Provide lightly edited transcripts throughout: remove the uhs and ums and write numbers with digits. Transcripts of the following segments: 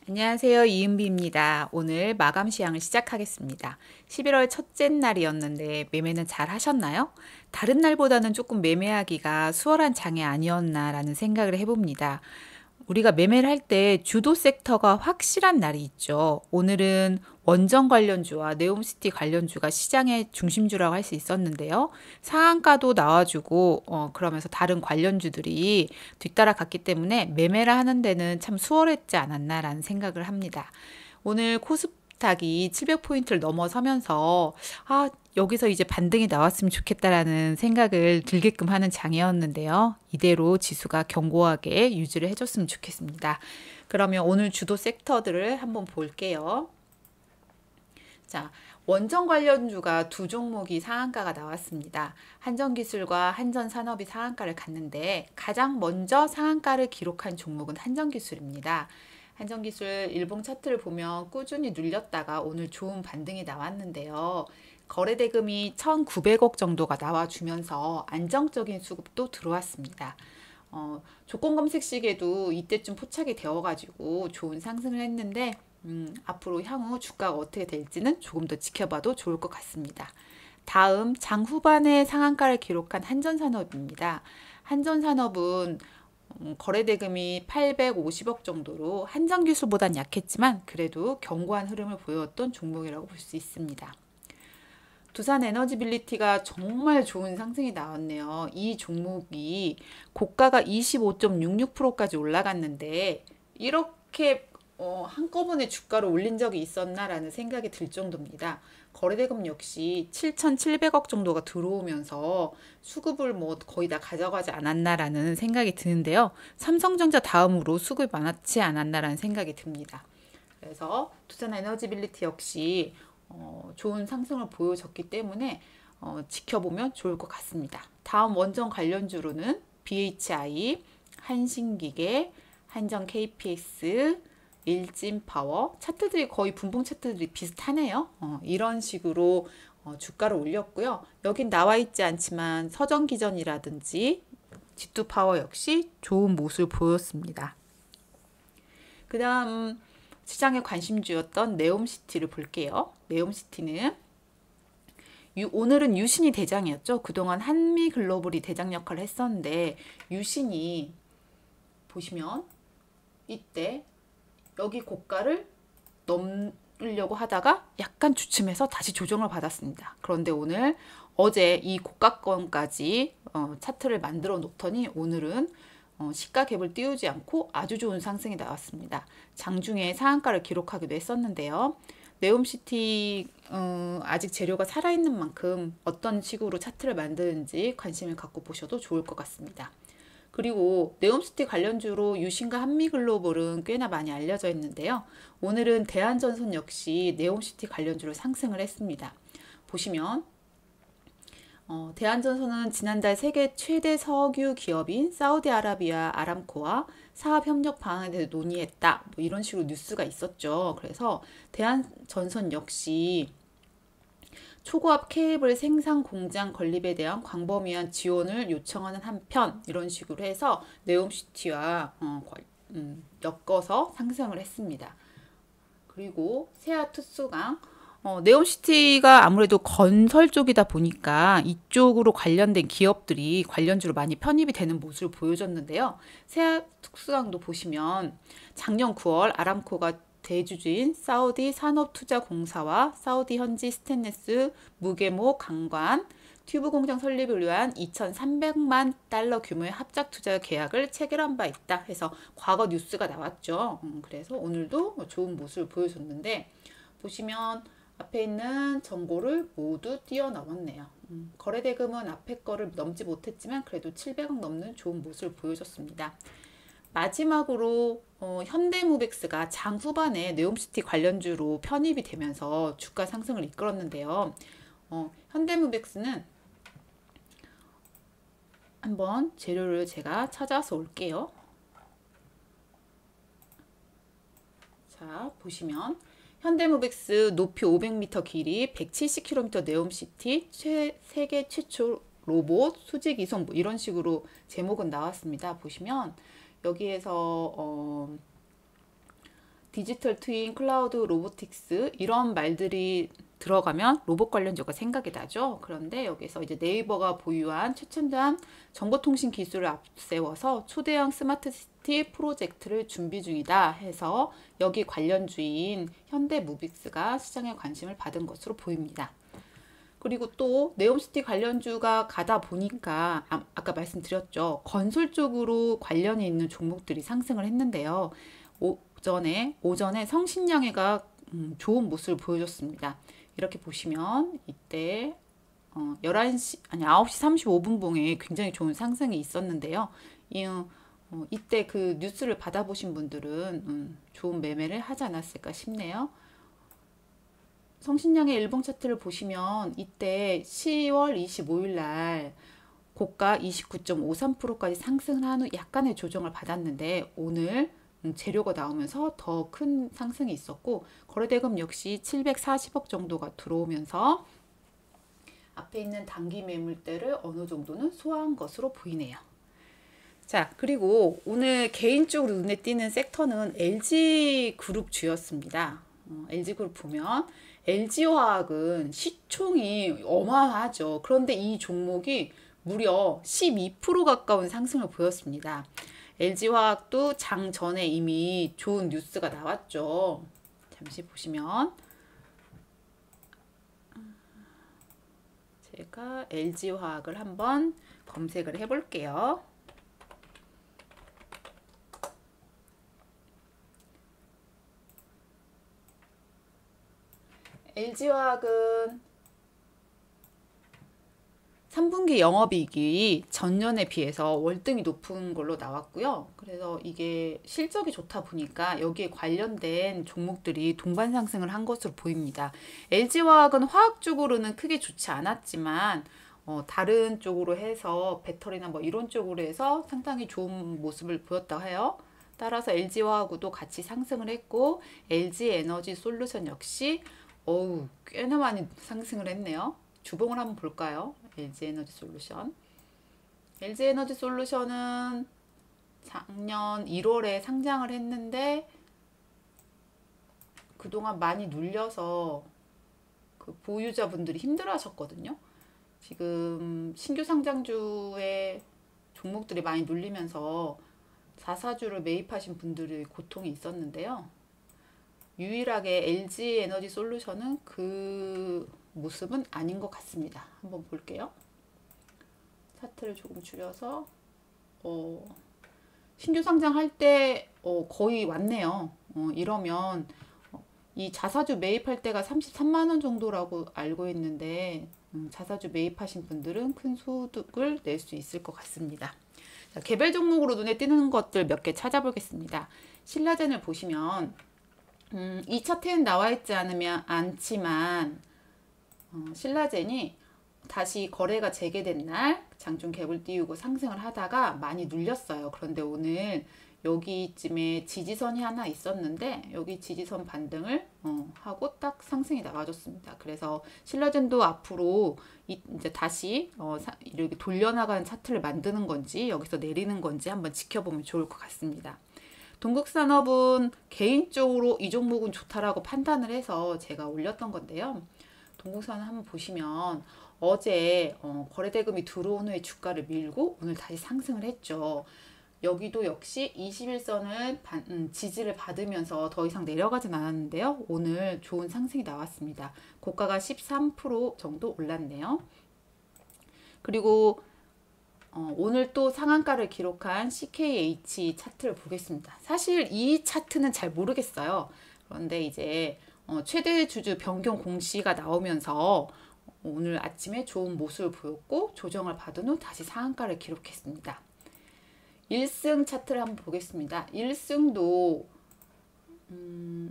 안녕하세요. 이은비입니다. 오늘 마감 시향을 시작하겠습니다. 11월 첫째 날이었는데 매매는 잘 하셨나요? 다른 날보다는 조금 매매하기가 수월한 장이 아니었나라는 생각을 해봅니다. 우리가 매매를 할 때 주도 섹터가 확실한 날이 있죠. 오늘은 원전 관련주와 네옴시티 관련주가 시장의 중심주라고 할 수 있었는데요. 상한가도 나와주고 그러면서 다른 관련주들이 뒤따라 갔기 때문에 매매를 하는 데는 참 수월했지 않았나라는 생각을 합니다. 오늘 코스닥이 700포인트를 넘어서면서 여기서 이제 반등이 나왔으면 좋겠다라는 생각을 들게끔 하는 장이었는데요. 이대로 지수가 견고하게 유지를 해줬으면 좋겠습니다. 그러면 오늘 주도 섹터들을 한번 볼게요. 자, 원전 관련주가 두 종목이 상한가가 나왔습니다. 한전기술과 한전산업이 상한가를 갔는데 가장 먼저 상한가를 기록한 종목은 한전기술입니다. 한전기술 일봉 차트를 보면 꾸준히 눌렸다가 오늘 좋은 반등이 나왔는데요. 거래대금이 1,900억 정도가 나와주면서 안정적인 수급도 들어왔습니다. 조건 검색 시계도 이때쯤 포착이 되어가지고 좋은 상승을 했는데 앞으로 향후 주가가 어떻게 될지는 조금 더 지켜봐도 좋을 것 같습니다. 다음 장 후반에 상한가를 기록한 한전산업입니다. 한전산업은 거래대금이 850억 정도로 한전기술보단 약했지만 그래도 견고한 흐름을 보여왔던 종목이라고 볼 수 있습니다. 두산에너지빌리티가 정말 좋은 상승이 나왔네요. 이 종목이 고가가 25.66%까지 올라갔는데 이렇게 한꺼번에 주가를 올린 적이 있었나라는 생각이 들 정도입니다. 거래대금 역시 7,700억 정도가 들어오면서 수급을 거의 다 가져가지 않았나라는 생각이 드는데요. 삼성전자 다음으로 수급이 많았지 않았나라는 생각이 듭니다. 그래서 두산에너지빌리티 역시 좋은 상승을 보여줬기 때문에 지켜보면 좋을 것 같습니다. 다음 원전 관련주로는 BHI, 한신기계, 한전 KPS, 일진파워 차트들이 거의 분봉 차트들이 비슷하네요. 이런 식으로 주가를 올렸고요. 여긴 나와 있지 않지만 서전기전이라든지 G2파워 역시 좋은 모습을 보였습니다. 그 다음 시장의 관심주였던 네옴시티를 볼게요. 네옴시티는 오늘은 유신이 대장이었죠. 그동안 한미글로벌이 대장 역할을 했었는데 유신이 보시면 이때 여기 고가를 넘으려고 하다가 약간 주춤해서 다시 조정을 받았습니다. 그런데 오늘 어제 이 고가권까지 차트를 만들어 놓더니 오늘은 시가 갭을 띄우지 않고 아주 좋은 상승이 나왔습니다. 장중에 상한가를 기록하기도 했었는데요. 네옴시티 아직 재료가 살아있는 만큼 어떤 식으로 차트를 만드는지 관심을 갖고 보셔도 좋을 것 같습니다. 그리고 네옴시티 관련주로 유신과 한미글로벌은 꽤나 많이 알려져 있는데요. 오늘은 대한전선 역시 네옴시티 관련주로 상승을 했습니다. 보시면 대한전선은 지난달 세계 최대 석유 기업인 사우디아라비아 아람코와 사업협력 방안에 대해 논의했다. 이런 식으로 뉴스가 있었죠. 그래서 대한전선 역시 초고압 케이블 생산 공장 건립에 대한 광범위한 지원을 요청하는 한편 이런 식으로 해서 네옴시티와 엮어서 상승을 했습니다. 그리고 세아투스강 네옴시티가 아무래도 건설 쪽이다 보니까 이쪽으로 관련된 기업들이 관련주로 많이 편입이 되는 모습을 보여줬는데요. 세아투스강도 보시면 작년 9월 아람코가 대주주인 사우디 산업투자공사와 사우디 현지 스테인리스 무게모 강관 튜브 공장 설립을 위한 2,300만 달러 규모의 합작 투자 계약을 체결한 바 있다 해서 과거 뉴스가 나왔죠. 그래서 오늘도 좋은 모습을 보여줬는데 보시면 앞에 있는 정보를 모두 뛰어넘었네요. 거래대금은 앞에 거를 넘지 못했지만 그래도 700억 넘는 좋은 모습을 보여줬습니다. 마지막으로 현대모백스가 장 후반에 네옴시티 관련주로 편입이 되면서 주가 상승을 이끌었는데요. 현대모백스는 한번 재료를 제가 찾아서 올게요. 자, 보시면 현대모백스 높이 500m 길이 170km 네옴시티 세계 최초 로봇 수직 이송 이런 식으로 제목은 나왔습니다. 보시면 여기에서 디지털 트윈, 클라우드 로보틱스 이런 말들이 들어가면 로봇 관련주가 생각이 나죠. 그런데 여기서 이제 네이버가 보유한 최첨단 정보통신 기술을 앞세워서 초대형 스마트시티 프로젝트를 준비 중이다 해서 여기 관련주인 현대무빅스가 시장에 관심을 받은 것으로 보입니다. 그리고 또 네옴시티 관련주가 가다 보니까 아까 말씀드렸죠. 건설 쪽으로 관련이 있는 종목들이 상승을 했는데요. 오전에 성신양해가 좋은 모습을 보여줬습니다. 이렇게 보시면 이때 9시 35분 봉에 굉장히 좋은 상승이 있었는데요. 이때 그 뉴스를 받아보신 분들은 좋은 매매를 하지 않았을까 싶네요. 성신양의 일봉 차트를 보시면 이때 10월 25일 날 고가 29.53%까지 상승을 한 후 약간의 조정을 받았는데 오늘 재료가 나오면서 더 큰 상승이 있었고 거래대금 역시 740억 정도가 들어오면서 앞에 있는 단기 매물대를 어느 정도는 소화한 것으로 보이네요. 자, 그리고 오늘 개인적으로 눈에 띄는 섹터는 LG그룹 주였습니다. LG그룹 보면 LG화학은 시총이 어마어마하죠. 그런데 이 종목이 무려 12% 가까운 상승을 보였습니다. LG화학도 장 전에 이미 좋은 뉴스가 나왔죠. 잠시 보시면 제가 LG화학을 한번 검색을 해볼게요. LG화학은 3분기 영업이익이 전년에 비해서 월등히 높은 걸로 나왔고요. 그래서 이게 실적이 좋다 보니까 여기에 관련된 종목들이 동반 상승을 한 것으로 보입니다. LG화학은 화학 쪽으로는 크게 좋지 않았지만 다른 쪽으로 해서 배터리나 뭐 이런 쪽으로 해서 상당히 좋은 모습을 보였다고 해요. 따라서 LG화학도 같이 상승을 했고 LG에너지 솔루션 역시 꽤나 많이 상승을 했네요. 주봉을 한번 볼까요? LG에너지솔루션. LG에너지솔루션은 작년 1월에 상장을 했는데 그동안 많이 눌려서 그 보유자분들이 힘들어하셨거든요. 지금 신규 상장주의 종목들이 많이 눌리면서 자사주를 매입하신 분들의 고통이 있었는데요. 유일하게 LG에너지솔루션은 그 모습은 아닌 것 같습니다. 한번 볼게요. 차트를 조금 줄여서 신규 상장할 때 거의 왔네요. 이러면 이 자사주 매입할 때가 33만 원 정도라고 알고 있는데 자사주 매입하신 분들은 큰 소득을 낼 수 있을 것 같습니다. 자, 개별 종목으로 눈에 띄는 것들 몇 개 찾아보겠습니다. 신라젠을 보시면 이 차트에는 나와 있지 않지만 신라젠이 다시 거래가 재개된 날 장중 갭을 띄우고 상승을 하다가 많이 눌렸어요. 그런데 오늘 여기쯤에 지지선이 하나 있었는데 여기 지지선 반등을 하고 딱 상승이 나와줬습니다. 그래서 신라젠도 앞으로 이제 다시 이렇게 돌려나가는 차트를 만드는 건지 여기서 내리는 건지 한번 지켜보면 좋을 것 같습니다. 동국산업은 개인적으로 이 종목은 좋다라고 판단을 해서 제가 올렸던 건데요. 동국산업 한번 보시면 어제 거래대금이 들어온 후에 주가를 밀고 오늘 다시 상승을 했죠. 여기도 역시 21선을 지지를 받으면서 더 이상 내려가진 않았는데요. 오늘 좋은 상승이 나왔습니다. 고가가 13% 정도 올랐네요. 그리고 오늘 또 상한가를 기록한 CKH 차트를 보겠습니다. 사실 이 차트는 잘 모르겠어요. 그런데 이제 최대 주주 변경 공시가 나오면서 오늘 아침에 좋은 모습을 보였고 조정을 받은 후 다시 상한가를 기록했습니다. 1승 차트를 한번 보겠습니다. 1승도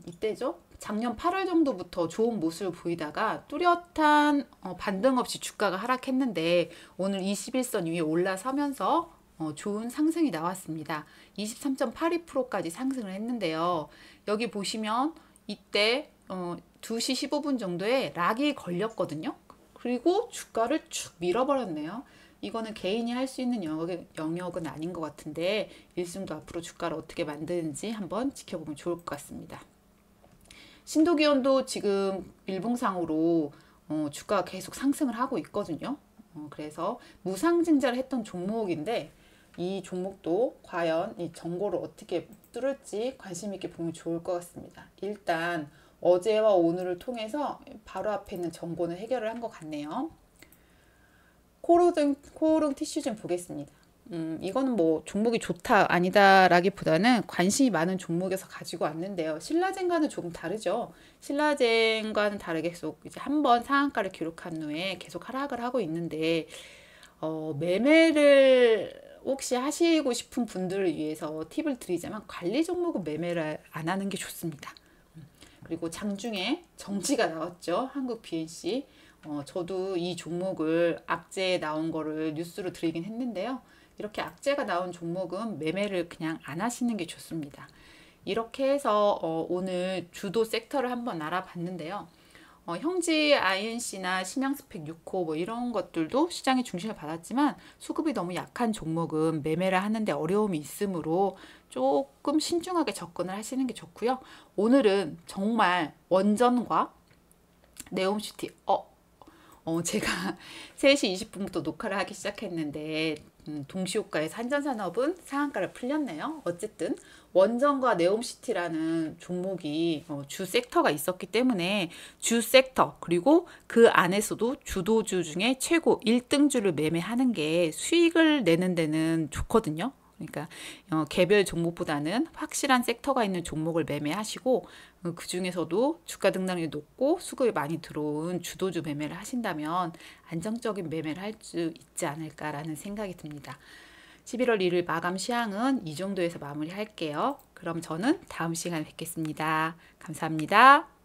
이때죠. 작년 8월 정도부터 좋은 모습을 보이다가 뚜렷한 반등 없이 주가가 하락했는데 오늘 21선 위에 올라서면서 좋은 상승이 나왔습니다. 23.82%까지 상승을 했는데요. 여기 보시면 이때 2시 15분 정도에 락이 걸렸거든요. 그리고 주가를 쭉 밀어버렸네요. 이거는 개인이 할 수 있는 영역은 아닌 것 같은데 일승도 앞으로 주가를 어떻게 만드는지 한번 지켜보면 좋을 것 같습니다. 신도기온도 지금 일봉상으로 주가가 계속 상승을 하고 있거든요. 그래서 무상증자를 했던 종목인데 이 종목도 과연 이 정고를 어떻게 뚫을지 관심 있게 보면 좋을 것 같습니다. 일단 어제와 오늘을 통해서 바로 앞에 있는 정고는 해결을 한 것 같네요. 코오롱 티슈 좀 보겠습니다. 이거는 뭐 종목이 좋다 아니다 라기보다는 관심이 많은 종목에서 가지고 왔는데요. 신라젠과는 조금 다르죠. 신라젠과는 다르게 계속 이제 한번 상한가를 기록한 후에 계속 하락을 하고 있는데 매매를 혹시 하시고 싶은 분들을 위해서 팁을 드리자면 관리 종목은 매매를 안 하는 게 좋습니다. 그리고 장중에 정지가 나왔죠. 한국 BNC. 저도 이 종목을 악재에 나온 거를 뉴스로 드리긴 했는데요. 이렇게 악재가 나온 종목은 매매를 그냥 안 하시는 게 좋습니다. 이렇게 해서 오늘 주도 섹터를 한번 알아봤는데요. 형지 INC나 심양스펙 6호 뭐 이런 것들도 시장의 중심을 받았지만 수급이 너무 약한 종목은 매매를 하는데 어려움이 있으므로 조금 신중하게 접근을 하시는 게 좋고요. 오늘은 정말 원전과 네옴시티 제가 3시 20분부터 녹화를 하기 시작했는데 동시효과에서 한전산업은 상한가를 풀렸네요. 어쨌든 원전과 네옴시티라는 종목이 주 섹터가 있었기 때문에 주 섹터 그리고 그 안에서도 주도주 중에 최고 1등주를 매매하는 게 수익을 내는 데는 좋거든요. 그러니까 개별 종목보다는 확실한 섹터가 있는 종목을 매매하시고 그 중에서도 주가 등락률이 높고 수급이 많이 들어온 주도주 매매를 하신다면 안정적인 매매를 할 수 있지 않을까라는 생각이 듭니다. 11월 1일 마감 시황은 이 정도에서 마무리할게요. 그럼 저는 다음 시간에 뵙겠습니다. 감사합니다.